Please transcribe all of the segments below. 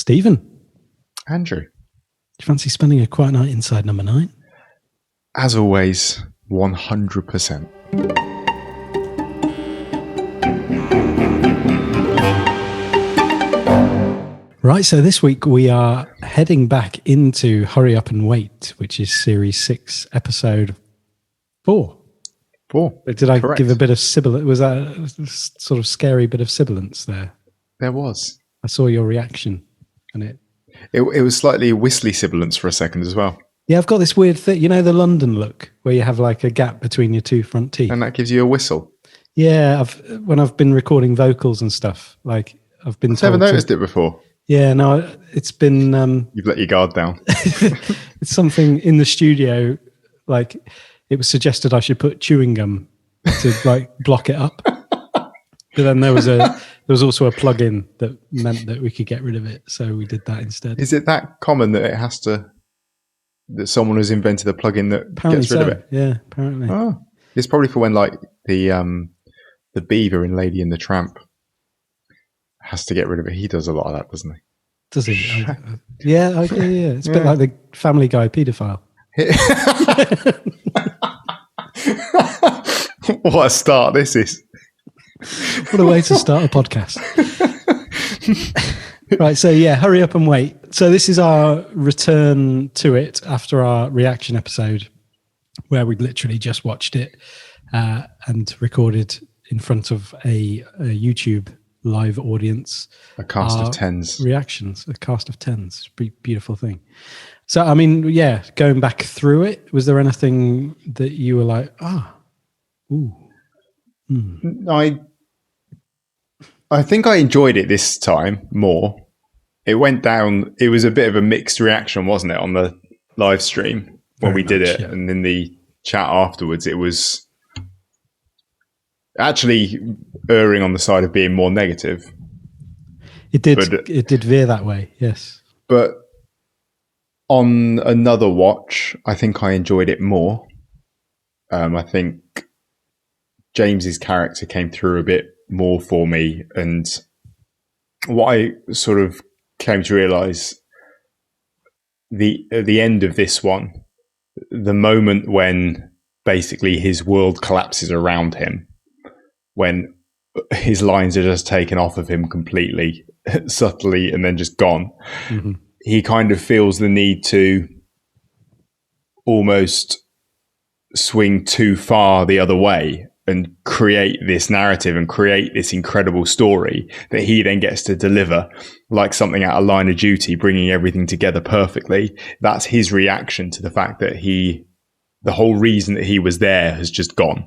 Stephen. Andrew. Do you fancy spending a quiet night inside number 9? As always, 100%. Right, so this week we are heading back into Hurry Up and Wait, which is Series 6, Episode 4. 4. Did I Correct. give a bit of sibilance? Was that a sort of scary bit of sibilance there? There was. I saw your reaction. And it was slightly whistly sibilance for a second as well. Yeah, I've got this weird thing. You know the London look, where you have like a gap between your two front teeth? And that gives you a whistle. Yeah, when I've been recording vocals and stuff, like I've been I've never noticed it before. Yeah, no, it's been... You've let your guard down. It's something in the studio, like it was suggested I should put chewing gum to like block it up. But then there was also a plug-in that meant that we could get rid of it. So we did that instead. Is it that common that that someone has invented a plug-in that Apparently gets rid of it? Yeah, apparently. Oh, it's probably for when like the beaver in Lady and the Tramp has to get rid of it. He does a lot of that, doesn't he? Does he? Yeah. It's a bit like the Family Guy paedophile. What a start this is. What a way to start a podcast. Right, so yeah, Hurry Up and Wait. So this is our return to it after our reaction episode where we literally just watched it and recorded in front of a YouTube live audience. A cast of 10s. Reactions, a cast of 10s. Beautiful thing. So, I mean, yeah, going back through it, was there anything that you were like, I think I enjoyed it this time more. It went down, it was a bit of a mixed reaction, wasn't it, on the live stream when we did it. Yeah. And in the chat afterwards, it was actually erring on the side of being more negative. It did veer that way, yes. But on another watch, I think I enjoyed it more. I think James's character came through a bit more for me, and what I sort of came to realise at the end of this one, the moment when basically his world collapses around him, when his lines are just taken off of him completely, subtly, and then just gone, he kind of feels the need to almost swing too far the other way and create this narrative and create this incredible story that he then gets to deliver like something out of Line of Duty, bringing everything together perfectly. That's his reaction to the fact that the whole reason that he was there has just gone.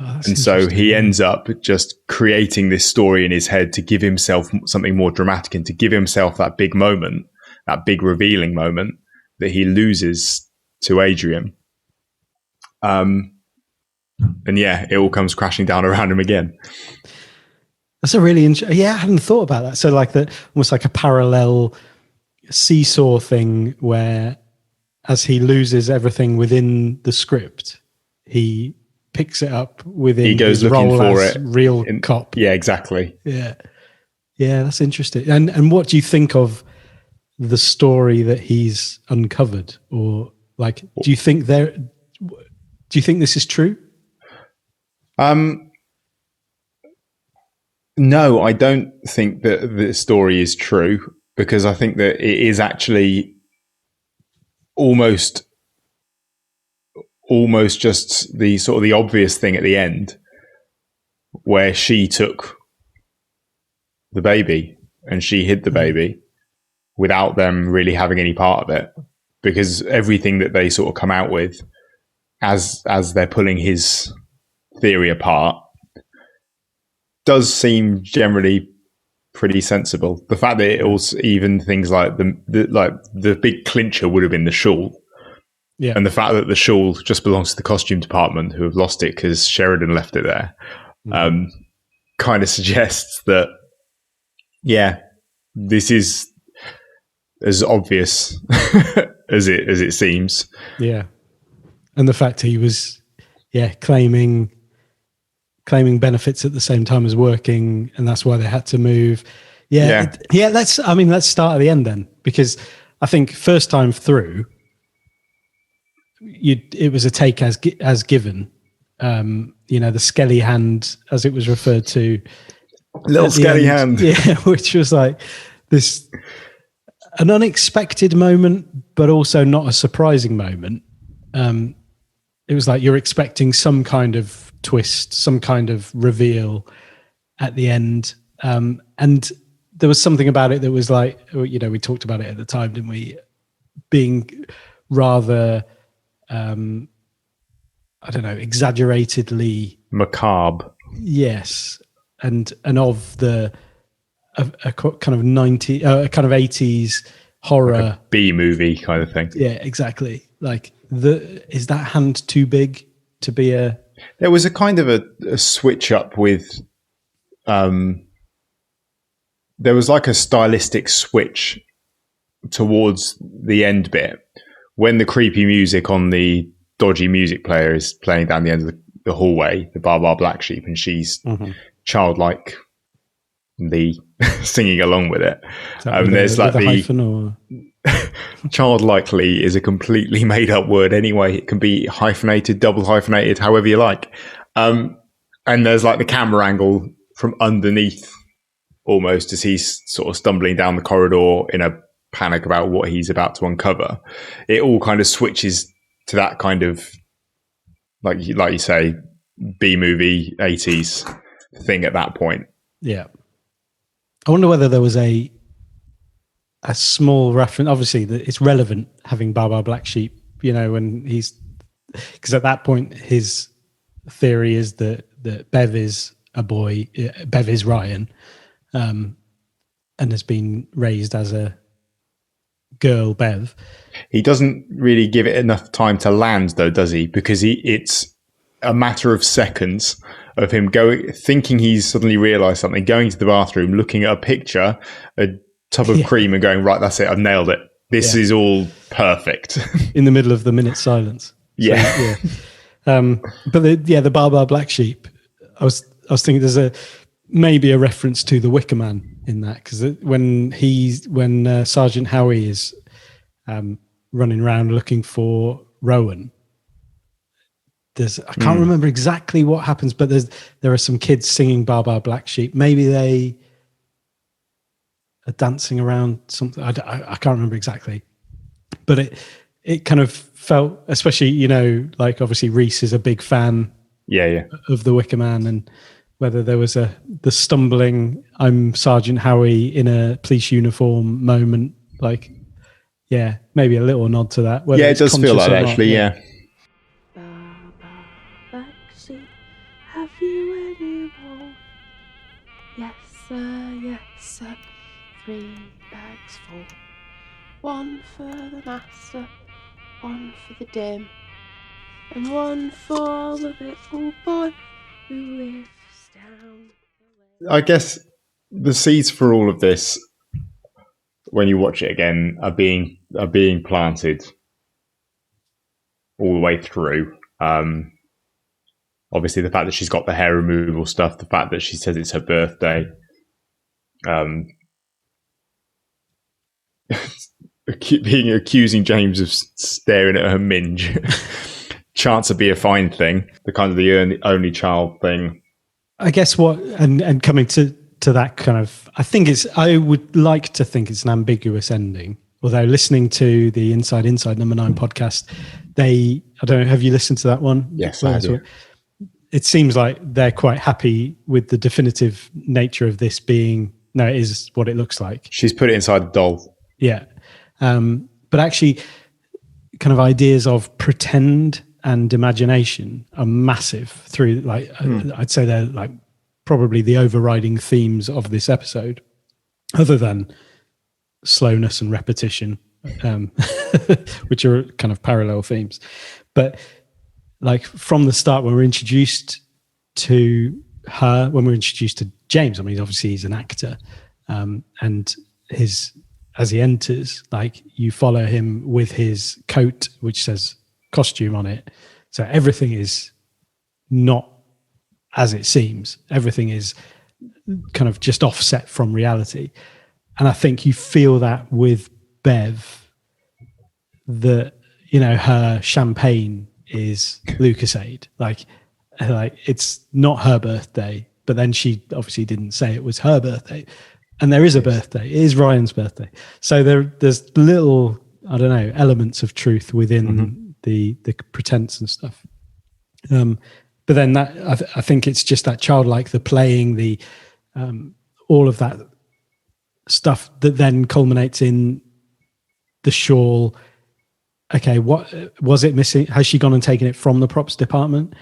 And so he ends up just creating this story in his head to give himself something more dramatic and to give himself that big moment, that big revealing moment that he loses to Adrian. And yeah, it all comes crashing down around him again. That's a really interesting... Yeah, I hadn't thought about that. So like that, almost like a parallel seesaw thing where as he loses everything within the script, he picks it up within he goes his looking role for as it real cop. Yeah, exactly. Yeah, that's interesting. And what do you think of the story that he's uncovered? Or like, do you think this is true? No, I don't think that the story is true, because I think that it is actually almost just the sort of the obvious thing at the end, where she took the baby and she hid the baby without them really having any part of it, because everything that they sort of come out with as they're pulling his theory apart does seem generally pretty sensible. The fact that it also, even things like the big clincher would have been the shawl. Yeah. And the fact that the shawl just belongs to the costume department, who have lost it because Sheridan left it there, kind of suggests that, yeah, this is as obvious as it seems. Yeah. And the fact he was, claiming benefits at the same time as working, and that's why they had to move. Yeah. Yeah. Let's start at the end then, because I think first time through, it was a take as given. The skelly hand, as it was referred to, little skelly hand. Yeah, which was like an unexpected moment, but also not a surprising moment. It was like you're expecting some kind of twist, some kind of reveal at the end, and there was something about it that was like, we talked about it at the time, didn't we? Being rather, I don't know, exaggeratedly macabre. Yes, and of a kind of 80s horror, like a B movie kind of thing. Yeah, exactly. Like is that hand too big to be a? There was a kind of a switch up with. There was like a stylistic switch towards the end bit when the creepy music on the dodgy music player is playing down the end of the hallway, the Bar Black Sheep, and she's childlike singing along with it. There's like the childlikely is a completely made up word anyway. It can be hyphenated, double hyphenated, however you like. And there's like the camera angle from underneath almost as he's sort of stumbling down the corridor in a panic about what he's about to uncover. It all kind of switches to that kind of, like you say, B movie 80s thing at that point. Yeah. I wonder whether there was a small reference. Obviously, it's relevant having Bar Black Sheep, when because at that point his theory is that Bev is a boy, Bev is Ryan, and has been raised as a girl, Bev. He doesn't really give it enough time to land, though, does he? Because it's a matter of seconds of him thinking he's suddenly realised something, going to the bathroom, looking at a picture, a tub of cream, and going, right, that's it, I've nailed it. This is all perfect. In the middle of the minute silence. Yeah. But the Bar Black Sheep, I was thinking there's maybe a reference to the Wicker Man in that, because when Sergeant Howie is running around looking for Rowan, I can't remember exactly what happens, but there are some kids singing Bar Black Sheep. Maybe they are dancing around something. I can't remember exactly, but it kind of felt, especially, like obviously Reese is a big fan of the Wicker Man, and whether there was the stumbling, I'm Sergeant Howie in a police uniform moment, like, maybe a little nod to that. Yeah, it does feel like that, actually, yeah. Have you any more? Yes, sir. 3 bags full. 1 for the master, 1 for the dim, and 1 for the little boy who lives down the way. I guess the seeds for all of this, when you watch it again, are being planted all the way through. Obviously, the fact that she's got the hair removal stuff, the fact that she says it's her birthday, accusing James of staring at her minge, chance to be a fine thing, the kind of the only child thing. I guess and coming to that kind of, I would like to think it's an ambiguous ending. Although listening to the Inside Number 9 podcast, I don't know, have you listened to that one? Yes, I do. It seems like they're quite happy with the definitive nature of this being, no, it is what it looks like. She's put it inside the doll. Yeah. But actually, kind of ideas of pretend and imagination are massive through, like, I'd say they're like probably the overriding themes of this episode, other than slowness and repetition, which are kind of parallel themes. But like from the start, when we're introduced to her, when we're introduced to James, I mean, obviously he's an actor, and as he enters, like, you follow him with his coat, which says costume on it. So everything is not as it seems. Everything is kind of just offset from reality. And I think you feel that with Bev, that, you know, her champagne is Lucasade. Like it's not her birthday, but then she obviously didn't say it was her birthday. And there is a birthday. It is Ryan's birthday. So there's little, I don't know, elements of truth within the pretense and stuff. But then that I think it's just that childlike, the playing, the all of that stuff that then culminates in the shawl. Okay, what was it missing? Has she gone and taken it from the props department?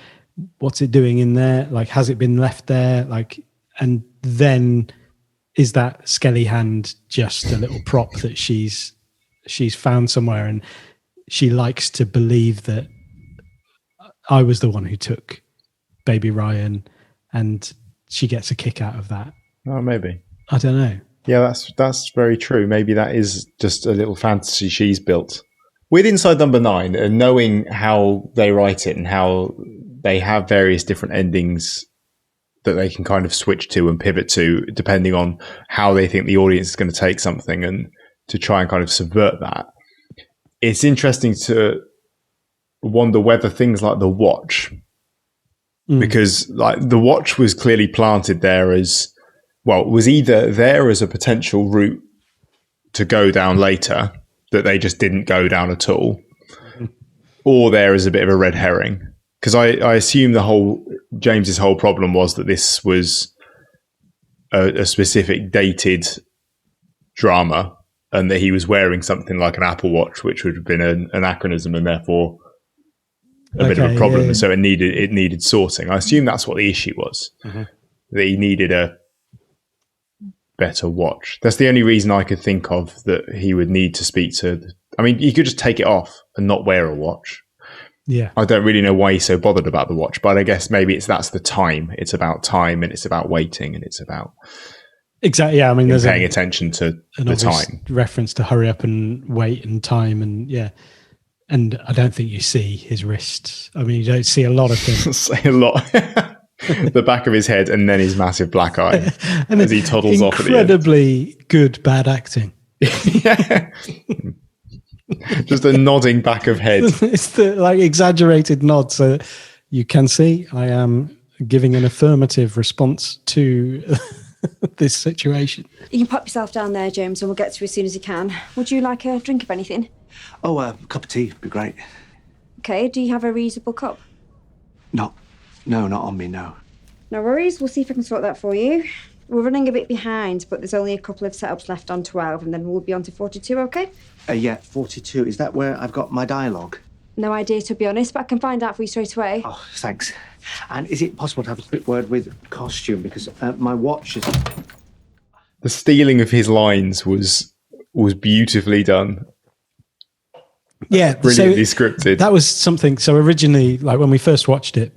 What's it doing in there? Like, has it been left there? Like, and then is that skelly hand just a little prop that she's found somewhere, and she likes to believe that I was the one who took baby Ryan, and she gets a kick out of that. Oh, maybe. I don't know. Yeah, that's very true. Maybe that is just a little fantasy she's built. With Inside Number 9, and knowing how they write it and how they have various different endings that they can kind of switch to and pivot to, depending on how they think the audience is going to take something, and to try and kind of subvert that. It's interesting to wonder whether things like the watch, because like the watch was clearly planted there as, well, it was either there as a potential route to go down later that they just didn't go down at all, or there is a bit of a red herring. Because I assume James's whole problem was that this was a specific dated drama, and that he was wearing something like an Apple Watch, which would have been an anachronism and therefore a bit of a problem. Yeah. So it needed sorting. I assume that's what the issue was, that he needed a better watch. That's the only reason I could think of that he would need to speak to. I mean, he could just take it off and not wear a watch. Yeah, I don't really know why he's so bothered about the watch, but I guess maybe that's the time. It's about time, and it's about waiting, and it's about exactly. Yeah, I mean, there's paying attention to the time. Reference to hurry up and wait and time, and yeah. And I don't think you see his wrists. I mean, you don't see a lot of things. Say a lot. The back of his head, and then his massive black eye and as he toddles off at the end. Incredibly good bad acting. Yeah. Just a nodding back of head. It's the like exaggerated nod, so you can see I am giving an affirmative response to this situation. You can pop yourself down there, James, and we'll get through as soon as you can. Would you like a drink of anything? Oh, a cup of tea would be great. Okay, do you have a reusable cup? No, not on me, no. No worries, we'll see if I can sort that for you. We're running a bit behind, but there's only a couple of setups left on 12, and then we'll be on to 42, okay? Yeah, 42. Is that where I've got my dialogue? No idea, to be honest, but I can find out for you straight away. Oh, thanks. And is it possible to have a quick word with costume? Because my watch is... The stealing of his lines was beautifully done. Yeah. Brilliantly scripted. That was something. So originally, like when we first watched it,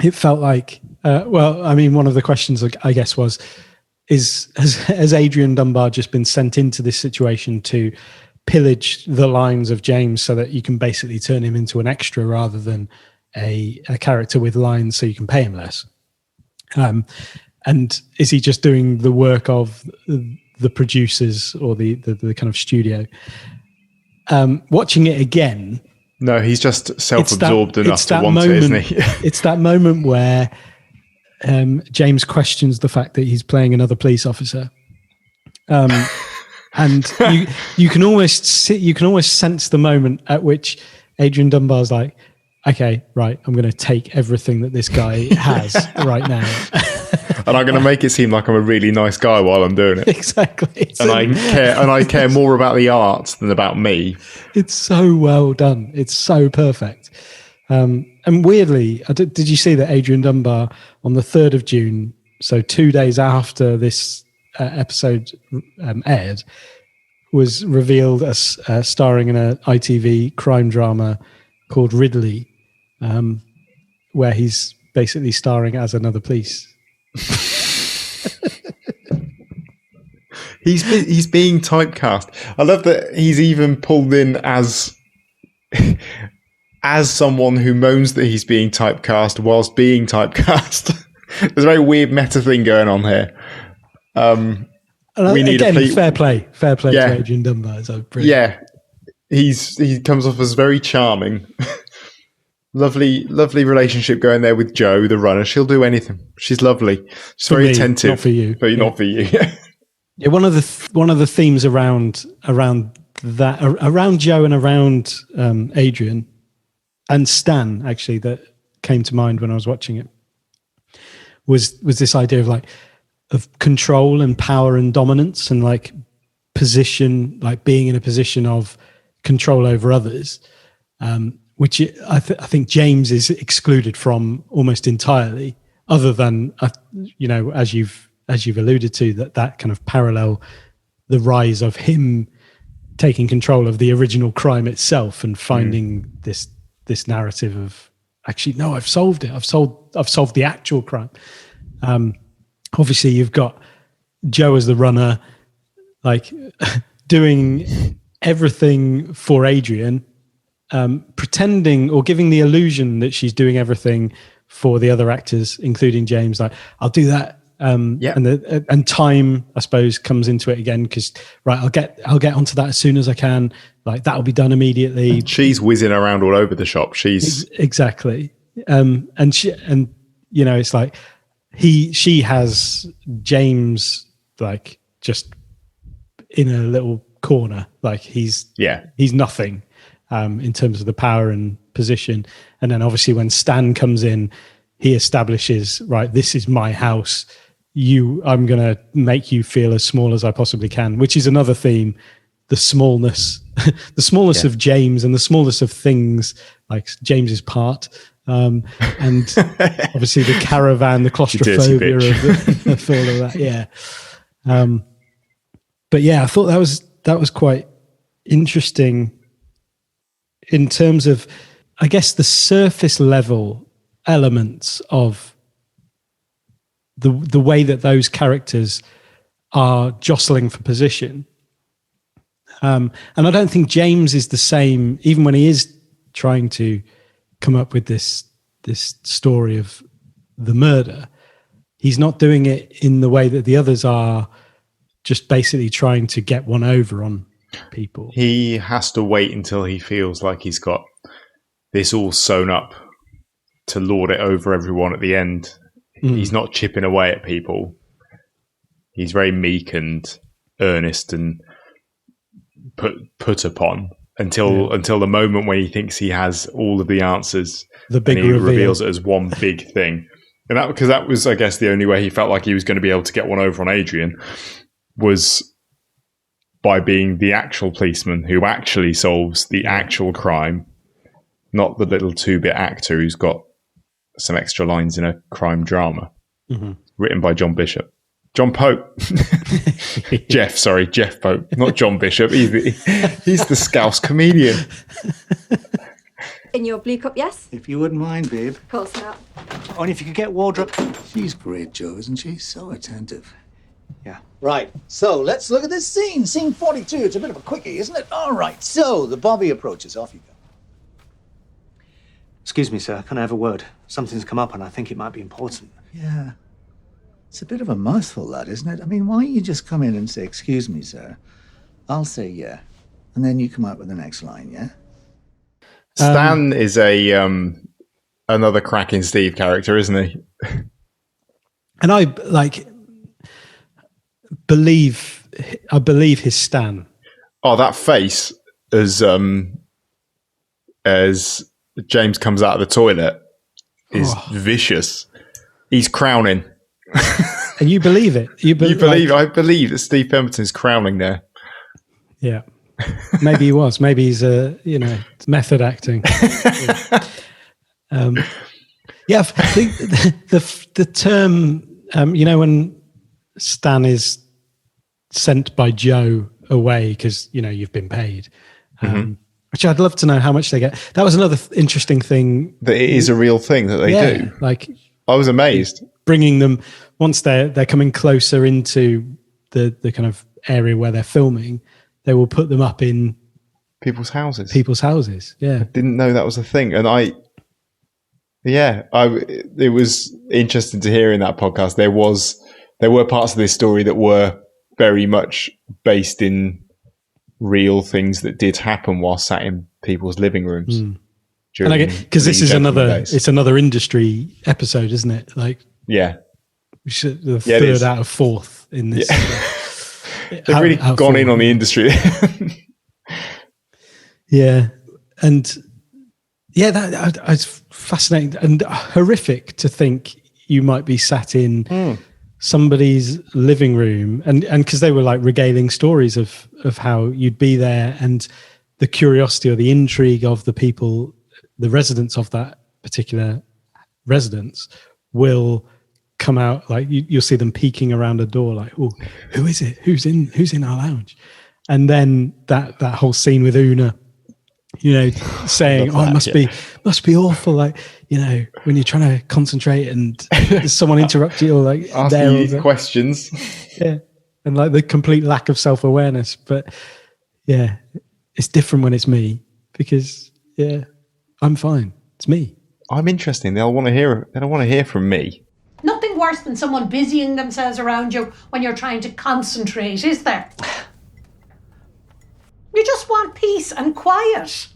it felt like, well, I mean, one of the questions I guess was, has Adrian Dunbar just been sent into this situation to pillage the lines of James so that you can basically turn him into an extra rather than a character with lines so you can pay him less? And is he just doing the work of the producers or the kind of studio? Watching it again... No, he's just self-absorbed enough to want it, isn't he? It's that moment where James questions the fact that he's playing another police officer. And you can almost sense the moment at which Adrian Dunbar's like, okay, right, I'm going to take everything that this guy has right now. And I'm going to make it seem like I'm a really nice guy while I'm doing it. Exactly. I care more about the art than about me. It's so well done. It's so perfect. And weirdly, did you see that Adrian Dunbar on the 3rd of June, so 2 days after this episode aired, was revealed as starring in an ITV crime drama called Ridley, where he's basically starring as another police. He's being typecast. I love that he's even pulled in as someone who moans that he's being typecast whilst being typecast. There's a very weird meta thing going on here. We need again, a fair play Yeah. to Adrian Dunbar. So brilliant. Yeah, he comes off as very charming. Lovely relationship going there with Jo, the runner. She'll do anything. She's lovely. She's For very me, attentive. not for you. But Yeah. not for you. Yeah, one of the themes around that around Jo and around Adrian and Stan actually that came to mind when I was watching it was this idea of control and power and dominance and like position, like being in a position of control over others, which I think James is excluded from almost entirely, other than as you've alluded to, that kind of parallel the rise of him taking control of the original crime itself and finding this narrative of actually, no, I've solved it. I've solved the actual crime. Obviously you've got Jo as the runner, like doing everything for Adrian, pretending or giving the illusion that she's doing everything for the other actors, including James. Like, I'll do that. And time, I suppose, comes into it again because I'll get onto that as soon as I can. Like that'll be done immediately. She's whizzing around all over the shop. She's exactly, and it's like she has James like just in a little corner, like he's nothing in terms of the power and position. And then obviously when Stan comes in, he establishes, right, this is my house. I'm going to make you feel as small as I possibly can, which is another theme, the smallness of James and the smallness of things like James's part. And obviously the caravan, the claustrophobia of all of that. Yeah. But yeah, I thought that was quite interesting in terms of, I guess, the surface level elements of the way that those characters are jostling for position. And I don't think James is the same, even when he is trying to come up with this story of the murder. He's not doing it in the way that the others are, just basically trying to get one over on people. He has to wait until he feels like he's got this all sewn up to lord it over everyone at the end. He's not chipping away at people. He's very meek and earnest and put upon until the moment when he thinks he has all of the answers. The big and he reveal. reveals it as one big thing. And that was, I guess, the only way he felt like he was going to be able to get one over on Adrian was by being the actual policeman who actually solves the actual crime, not the little 2-bit actor who's got some extra lines in a crime drama written by John Pope. Jeff Pope, not John Bishop. He's the Scouse comedian. In your blue cup, yes? If you wouldn't mind, babe. Of course not. Only if you could get wardrobe. She's great, Jo, isn't she? So attentive. Yeah. Right, so let's look at this scene. Scene 42. It's a bit of a quickie, isn't it? All right, so the Bobby approaches. Off you go. Excuse me, sir. Can I have a word? Something's come up and I think it might be important. Yeah. It's a bit of a mouthful, that, isn't it? I mean, why don't you just come in and say, excuse me, sir? I'll say yeah. And then you come out with the next line, yeah? Stan is another cracking Steve character, isn't he? And I believe his Stan. Oh, that face as James comes out of the toilet is vicious. He's crowning. And you believe it. I believe that Steve Pemberton's crowning there. Yeah. Maybe he was. Maybe he's method acting. Yeah, I think the term, when Stan is sent by Jo away because you've been paid, which I'd love to know how much they get. That was another interesting thing. That it is a real thing that they do. Like, I was amazed. Bringing them once they're coming closer into the kind of area where they're filming, they will put them up in people's houses. Yeah, I didn't know that was a thing, and it was interesting to hear in that podcast. There was there were parts of this story that were very much based in real things that did happen while sat in people's living rooms. And I get, because this is it's another industry episode, isn't it? Like, yeah, the third out of fourth in this. Yeah. They've really gone in on the industry. Yeah, and yeah, that it's fascinating and horrific to think you might be sat in somebody's living room, and because they were like regaling stories of how you'd be there, and the curiosity or the intrigue of the people, the residents of that particular residence, will come out, like you'll see them peeking around a door, like, oh, who is it? Who's in our lounge? And then that whole scene with Oona, saying, "Oh, it must be awful." Like, when you're trying to concentrate and someone interrupts you, or like asking you questions. Yeah, and like the complete lack of self-awareness. But yeah, it's different when it's me, because I'm fine. It's me. I'm interesting. They don't want to hear from me. Nothing worse than someone busying themselves around you when you're trying to concentrate, is there? You just want peace and quiet.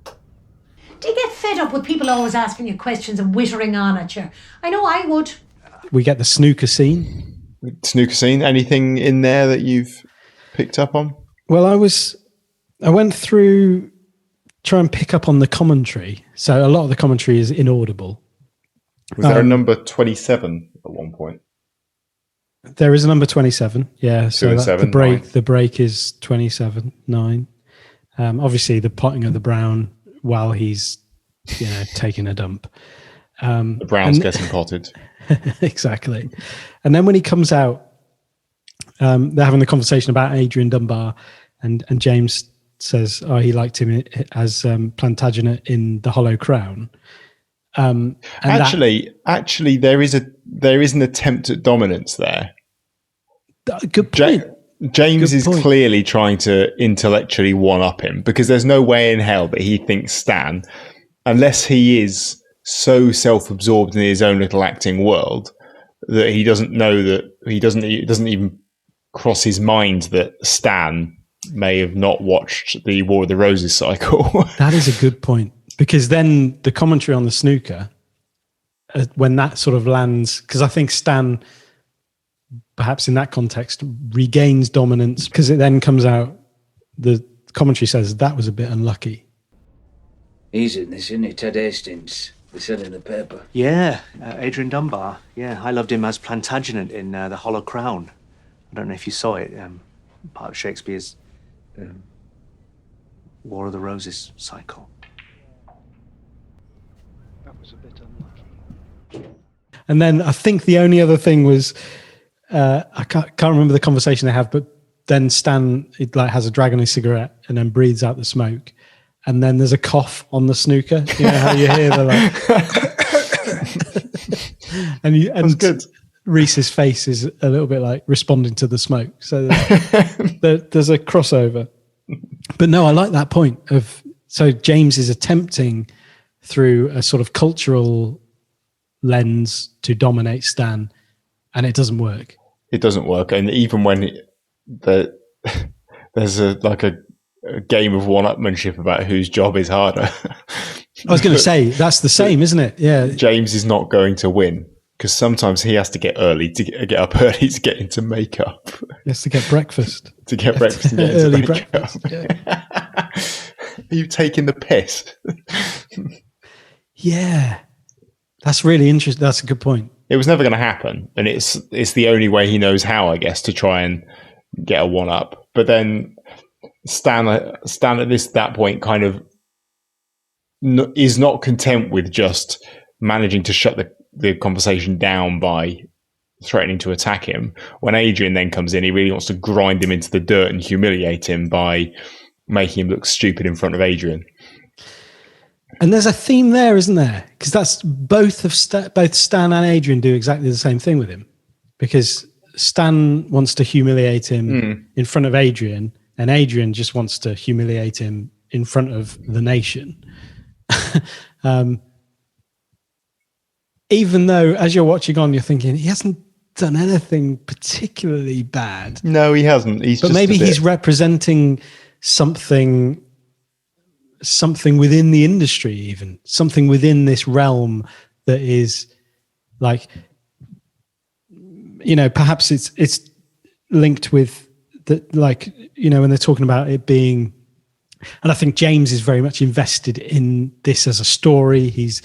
Do you get fed up with people always asking you questions and wittering on at you? I know I would. We get the snooker scene. Anything in there that you've picked up on? Well, I went through, try and pick up on the commentary. So a lot of the commentary is inaudible. Was there a number 27 at one point? There is a number 27. Yeah. So the break is 27:9. Obviously the potting of the brown while he's, taking a dump. The brown's getting potted. Exactly. And then when he comes out, they're having the conversation about Adrian Dunbar, and James says, he liked him as Plantagenet in The Hollow Crown. Actually, there is an attempt at dominance there. Good point. James is clearly trying to intellectually one-up him, because there's no way in hell that he thinks Stan, unless he is so self-absorbed in his own little acting world, that he doesn't know that it doesn't even cross his mind that Stan may have not watched the War of the Roses cycle. That is a good point, because then the commentary on the snooker, when that sort of lands, because I think Stan, perhaps in that context, regains dominance, because it then comes out, the commentary says that was a bit unlucky. He's in this, isn't he? Ted Hastings. They said in the paper. Yeah, Adrian Dunbar. Yeah, I loved him as Plantagenet in The Hollow Crown. I don't know if you saw it. Part of Shakespeare's War of the Roses cycle. That was a bit unlucky. And then I think the only other thing was, I can't remember the conversation they have, but then Stan has a drag on his cigarette and then breathes out the smoke, and then there's a cough on the snooker. You know how you hear the and good. Reese's face is a little bit like responding to the smoke. So there's a crossover. But no, I like that point of, so James is attempting through a sort of cultural lens to dominate Stan, and it doesn't work. It doesn't work. And even when there's a game of one-upmanship about whose job is harder. I was going to say, that's the same, isn't it? Yeah. James is not going to win, because sometimes he has to get up early to get into makeup. He has to get breakfast. And get early into makeup. Breakfast. Yeah. Are you taking the piss? Yeah. That's really interesting. That's a good point. It was never going to happen, and it's the only way he knows how, I guess, to try and get a one-up. But then Stan at that point kind of is not content with just managing to shut the conversation down by threatening to attack him. When Adrian then comes in, he really wants to grind him into the dirt and humiliate him by making him look stupid in front of Adrian. And there's a theme there, isn't there? Because that's both Stan and Adrian do exactly the same thing with him. Because Stan wants to humiliate him in front of Adrian, and Adrian just wants to humiliate him in front of the nation. Even though, as you're watching on, you're thinking, he hasn't done anything particularly bad. No, he hasn't. But maybe he's representing something within the industry, even something within this realm that is like, perhaps it's linked with the, like, when they're talking about it being, and I think James is very much invested in this as a story. He's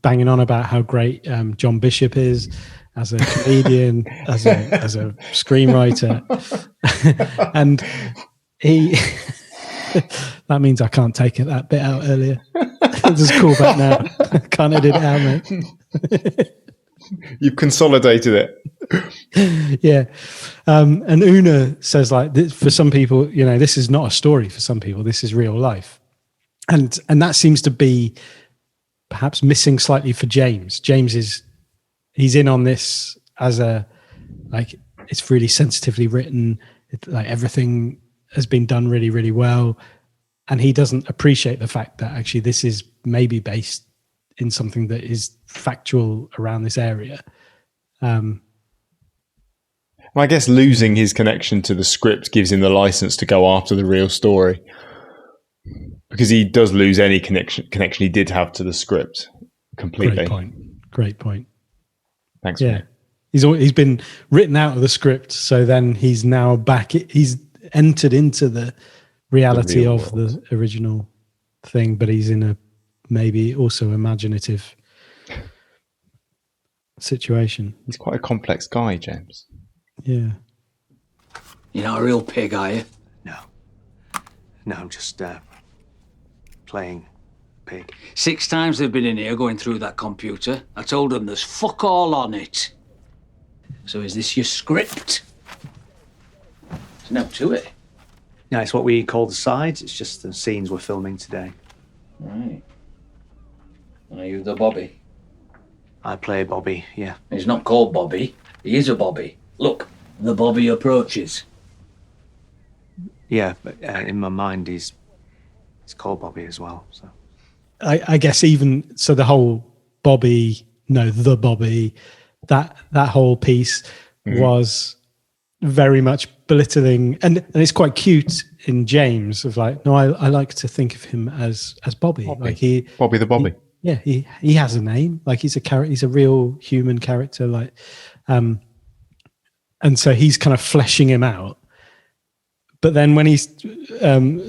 banging on about how great John Bishop is as a comedian, as a screenwriter, and he. That means I can't take that bit out earlier. Just call back now. Can't edit it out, mate. You've consolidated it. Yeah. And Oona says, like, for some people, this is not a story for some people. This is real life. And that seems to be perhaps missing slightly for James. He's in on this as it's really sensitively written. Like everything has been done really, really well. And he doesn't appreciate the fact that actually this is maybe based in something that is factual around this area. I guess losing his connection to the script gives him the license to go after the real story, because he does lose any connection he did have to the script completely. Great point. Thanks. Yeah. He's been written out of the script. So then he's now back. He's entered into the reality of the original thing, but he's in a maybe also imaginative situation. He's quite a complex guy, James. Yeah. You're not a real pig, are you? No, I'm just playing pig. 6 times they've been in here going through that computer. I told them there's fuck all on it. So is this your script? There's no to it. Yeah, it's what we call the sides. It's just the scenes we're filming today. Right. Are you the Bobby? I play Bobby, yeah. He's not called Bobby. He is a Bobby. Look, the Bobby approaches. Yeah, but in my mind, he's called Bobby as well. So I guess even so, the whole the Bobby, that whole piece was very much belittling, and it's quite cute in James of like, no, I like to think of him as Bobby. Like Bobby the Bobby. He has a name. Like he's a character. He's a real human character. Like, and so he's kind of fleshing him out. But then when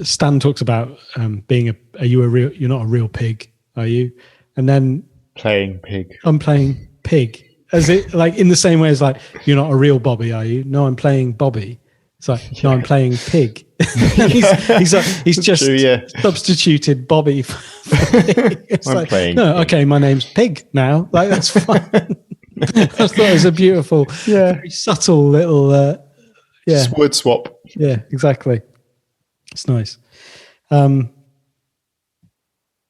Stan talks about being you're not a real pig, are you? And then playing pig. I'm playing pig. As it like in the same way as like, you're not a real Bobby, are you? No, I'm playing Bobby. It's like, no, I'm playing pig. he's just substituted Bobby for pig. It's I'm like, playing no, pig. Okay, my name's Pig now. Like that's fine. I thought it was a beautiful, very subtle little Just word swap. Yeah, exactly. It's nice.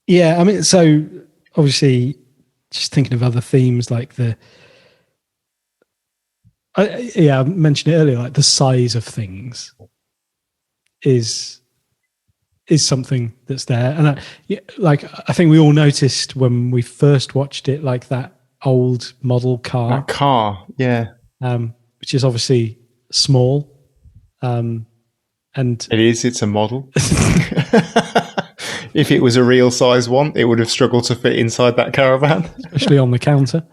Yeah, I mean, so obviously just thinking of other themes like I mentioned it earlier, like the size of things is something that's there. And I think we all noticed when we first watched it, like that old model car. That car, yeah. Which is obviously small. And it's a model. If it was a real size one, it would have struggled to fit inside that caravan. Especially on the counter.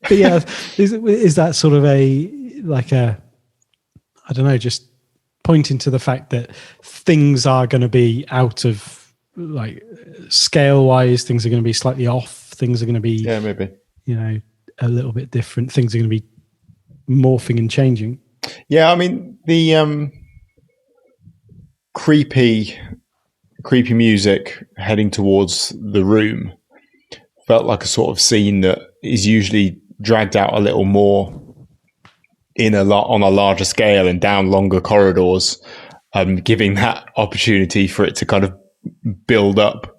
But yeah, is that sort of just pointing to the fact that things are going to be out of, like, scale wise, things are going to be slightly off, things are going to be, maybe, a little bit different, things are going to be morphing and changing. Yeah, I mean, the creepy music heading towards the room felt like a sort of scene that is usually dragged out a little more on a larger scale and down longer corridors, giving that opportunity for it to kind of build up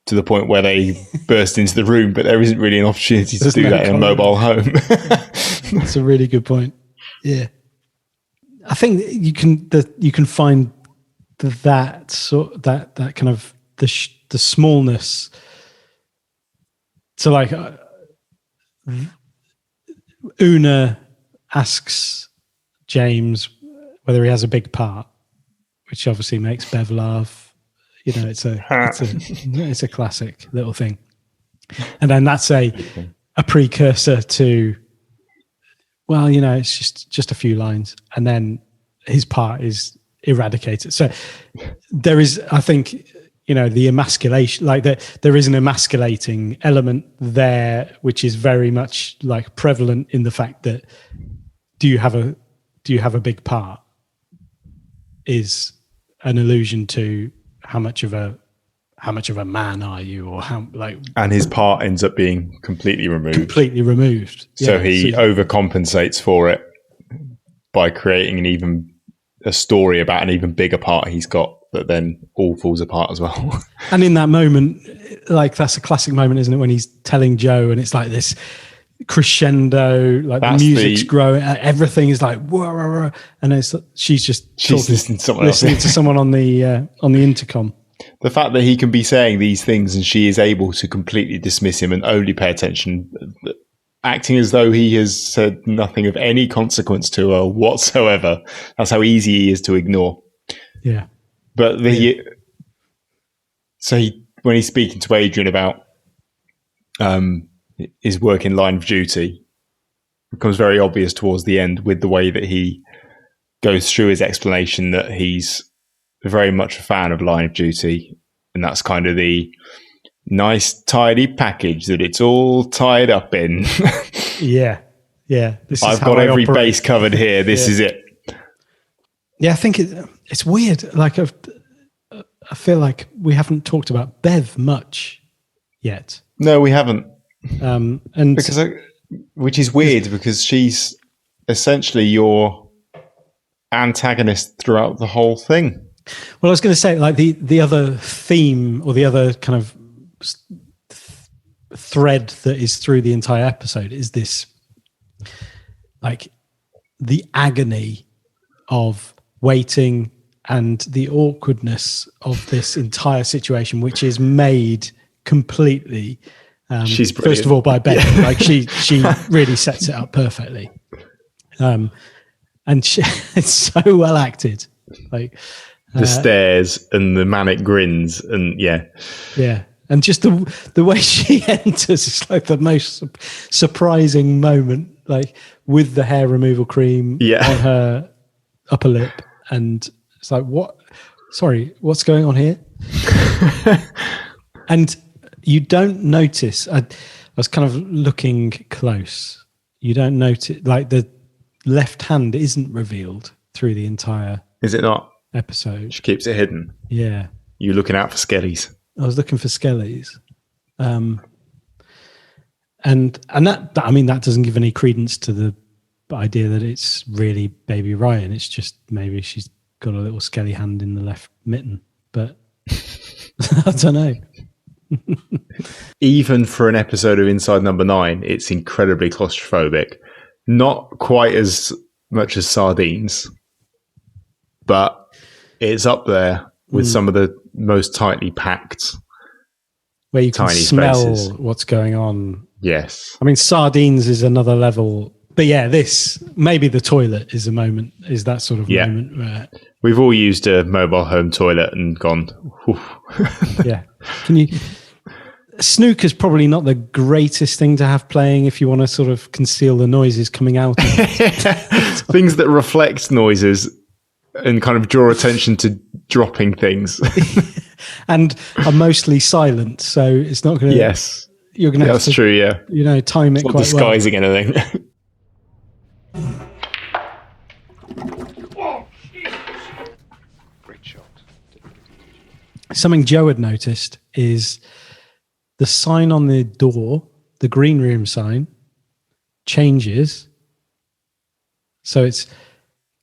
to the point where they burst into the room, but there isn't really an opportunity to do that in a mobile home. That's a really good point. Yeah. I think you can find that kind of the smallness. So like Oona asks James whether he has a big part, which obviously makes Bev laugh. You know, it's a classic little thing. And then that's a precursor to, well, you know, it's just a few lines, and then his part is eradicated. So there is, I think, you know, the emasculation, like there is an emasculating element there, which is very much like prevalent in the fact that do you have a big part is an allusion to how much of a man are you, or how, like, and his part ends up being completely removed. So he overcompensates for it by creating a story about an even bigger part he's got, that then all falls apart as well. And in that moment, like, that's a classic moment, isn't it, when he's telling Joe, and it's like this crescendo, like the music's growing, everything is like whoa, whoa, whoa, and she's listening to someone on the intercom. The fact that he can be saying these things and she is able to completely dismiss him and only pay attention, acting as though he has said nothing of any consequence to her whatsoever. That's how easy he is to ignore. Yeah. But when he's speaking to Adrian about his work in Line of Duty, it becomes very obvious towards the end with the way that he goes through his explanation that he's very much a fan of Line of Duty, and that's kind of the nice, tidy package that it's all tied up in. Yeah. I've got every base covered here. This is it. Yeah, I think it's weird. Like, I feel like we haven't talked about Bev much yet. No, we haven't. And which is weird, because she's essentially your antagonist throughout the whole thing. Well, I was going to say, like, the other theme, or the other kind of thread that is through the entire episode is this, like, the agony of waiting and the awkwardness of this entire situation, which is made completely, she's first of all, by Bev. Yeah. Like, she really sets it up perfectly. And it's so well acted. Like, the stares and the manic grins, and yeah, and just the way she enters is like the most surprising moment, like with the hair removal cream on her upper lip, and it's like, what? Sorry, what's going on here? And you don't notice. I was kind of looking close. You don't notice, like, the left hand isn't revealed through the entire. Is it not? Episode. She keeps it hidden. Yeah. You're looking out for skellies. I was looking for skellies. And that, I mean, that doesn't give any credence to the idea that it's really baby Ryan. It's just maybe she's got a little skelly hand in the left mitten. But I don't know. Even for an episode of Inside Number 9, it's incredibly claustrophobic. Not quite as much as Sardines, but it's up there with some of the most tightly packed, where you can smell spaces. What's going on. Yes. I mean, Sardines is another level. But yeah, this, maybe the toilet is that sort of moment where... We've all used a mobile home toilet and gone, yeah. Snooker's probably not the greatest thing to have playing if you want to sort of conceal the noises coming out. Things that reflect noises and kind of draw attention to dropping things. And are mostly silent, so it's not going to... Yes. You're going to have to... That's true, yeah. You know, time it quite well. It's not disguising anything. Great shot. Something Joe had noticed is the sign on the door, the green room sign, changes. So it's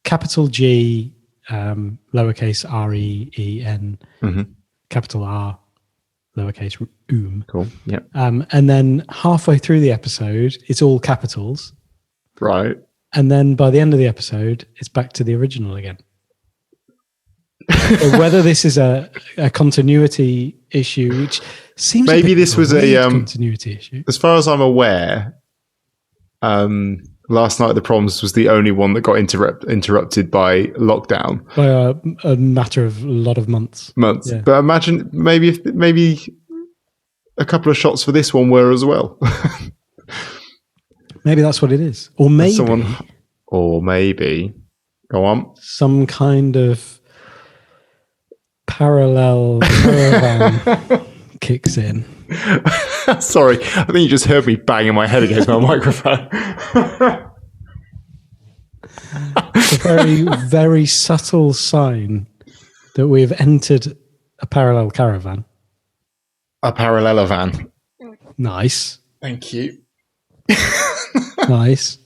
capital G, lowercase REEN, capital R, lowercase Cool. Yeah. And then halfway through the episode, it's all capitals. Right. And then by the end of the episode, it's back to the original again. So whether this is a continuity issue, which seems maybe this was a continuity issue. As far as I'm aware, Last Night at the Proms was the only one that got interrupted by lockdown. By a matter of a lot of months. Yeah. But imagine maybe a couple of shots for this one were as well. Maybe that's what it is. Or maybe... Go on. Some kind of parallel caravan kicks in. Sorry, I think you just heard me banging my head against my microphone. It's a very, very subtle sign that we've entered a parallel caravan. A parallelovan. Nice. Thank you. Nice.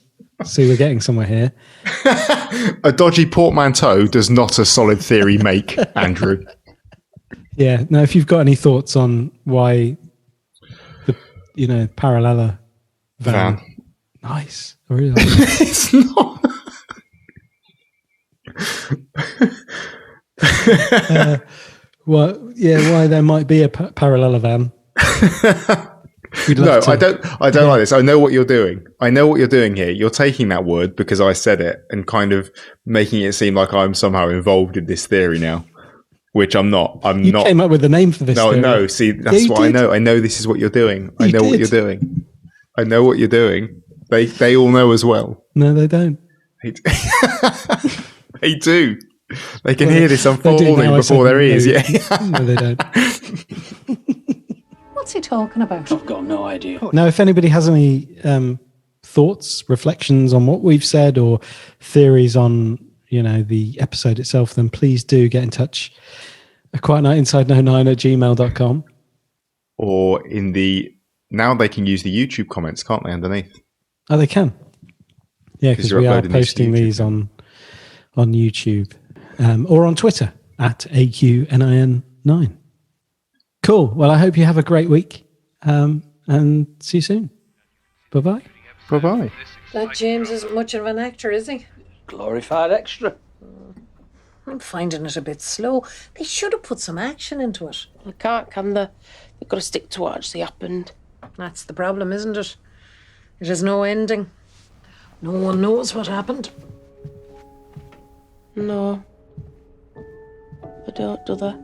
See, we're getting somewhere here. A dodgy portmanteau does not a solid theory make, Andrew. Yeah. Now, if you've got any thoughts on why the, paralleller van. Nice. I really like that. It's not. Why there might be a paralleller van. No, I don't like this. I know what you're doing. I know what you're doing here. You're taking that word because I said it and kind of making it seem like I'm somehow involved in this theory now, which I'm not. You came up with the name for this. No. See, that's what I know. I know this is what you're doing. I know what you're doing. I know what you're doing. They all know as well. No, they don't. They do. They can hear this unfolding before their ears. Yeah. No, they don't. What's he talking about? I've got no idea. Now, if anybody has any thoughts, reflections on what we've said or theories on, the episode itself, then please do get in touch. aquietnightinside09@gmail.com. Or now they can use the YouTube comments, can't they, underneath? Oh, they can. Yeah, because we are posting these on YouTube or on Twitter @AQNIN9. Cool. Well, I hope you have a great week and see you soon. Bye-bye. Bye-bye. That James isn't much of an actor, is he? Glorified extra. I'm finding it a bit slow. They should have put some action into it. I can't, can they? They've got to stick to what actually happened. That's the problem, isn't it? It has no ending. No one knows what happened. No. They don't, do they?